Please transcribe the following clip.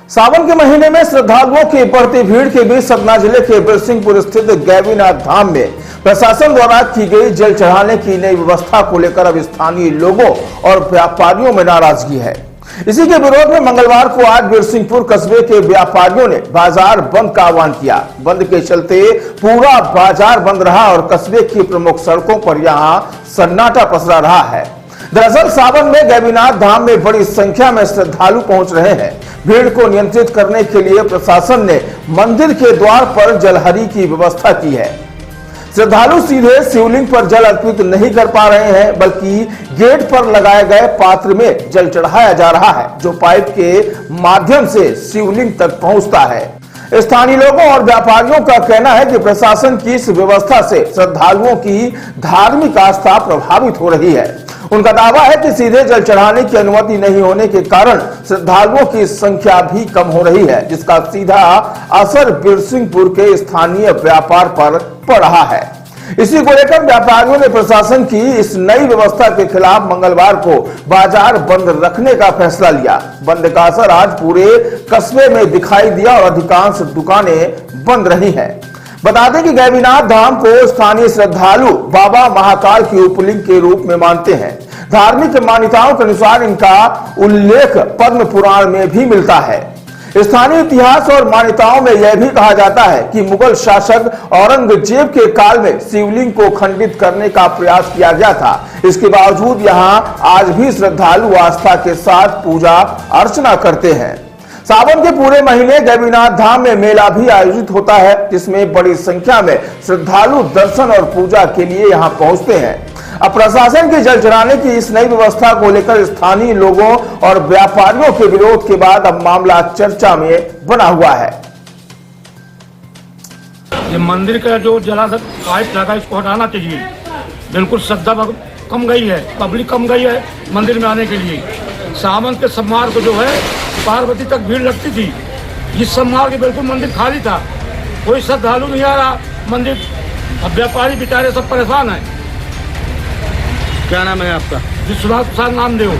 सावन के महीने में श्रद्धालुओं की बढ़ती भीड़ के बीच सतना जिले के बिरसिंहपुर स्थित गैवीनाथ धाम में प्रशासन द्वारा की गई जल चढ़ाने की नई व्यवस्था को लेकर अब स्थानीय लोगों और व्यापारियों में नाराजगी है। इसी के विरोध में मंगलवार को आज बिरसिंहपुर कस्बे के व्यापारियों ने बाजार बंद का आह्वान किया। बंद के चलते पूरा बाजार बंद रहा और कस्बे की प्रमुख सड़कों पर यहां सन्नाटा पसरा रहा है। दरअसल सावन में गैवीनाथ धाम में बड़ी संख्या में श्रद्धालु पहुंच रहे हैं। भीड़ को नियंत्रित करने के लिए प्रशासन ने मंदिर के द्वार पर जलहरी की व्यवस्था की है। श्रद्धालु सीधे शिवलिंग पर जल अर्पित नहीं कर पा रहे हैं, बल्कि गेट पर लगाए गए पात्र में जल चढ़ाया जा रहा है, जो पाइप के माध्यम से शिवलिंग तक पहुंचता है। स्थानीय लोगों और व्यापारियों का कहना है कि प्रशासन की इस व्यवस्था से श्रद्धालुओं की धार्मिक आस्था प्रभावित हो रही है। उनका दावा है कि सीधे जल चढ़ाने की अनुमति नहीं होने के कारण श्रद्धालुओं की संख्या भी कम हो रही है, जिसका सीधा असर बिरसिंहपुर के स्थानीय व्यापार पर पड़ रहा है। इसी को लेकर व्यापारियों ने प्रशासन की इस नई व्यवस्था के खिलाफ मंगलवार को बाजार बंद रखने का फैसला लिया। बंद का असर आज पूरे कस्बे में दिखाई दिया और अधिकांश दुकानें बंद रही हैं। बता दें कि गैवीनाथ धाम को स्थानीय श्रद्धालु बाबा महाकाल की उपलिंग के रूप में मानते हैं। धार्मिक मान्यताओं के अनुसार इनका उल्लेख पद्म पुराण में भी मिलता है। स्थानीय इतिहास और मान्यताओं में यह भी कहा जाता है कि मुगल शासक औरंगजेब के काल में शिवलिंग को खंडित करने का प्रयास किया गया था। इसके बावजूद यहां आज भी श्रद्धालु आस्था के साथ पूजा अर्चना करते हैं। सावन के पूरे महीने गैवीनाथ धाम में मेला भी आयोजित होता है, जिसमें बड़ी संख्या में श्रद्धालु दर्शन और पूजा के लिए यहां पहुंचते हैं। अब प्रशासन के जल चढ़ाने की इस नई व्यवस्था को लेकर स्थानीय लोगों और व्यापारियों के विरोध के बाद अब मामला चर्चा में बना हुआ है। ये मंदिर का जो जलाशय पाइप लगा, इसको हटाना चाहिए। बिल्कुल श्रद्धा कम गई है, पब्लिक कम गई है मंदिर में आने के लिए। सावन के सोमवार को जो है पार्वती तक भीड़ लगती थी, इस सोमवार के बिल्कुल मंदिर खाली था, कोई श्रद्धालु नहीं आ रहा मंदिर। अब व्यापारी बेचारे सब परेशान हैं। क्या नाम है आपका? विश्वनाथ प्रसाद नामदेव।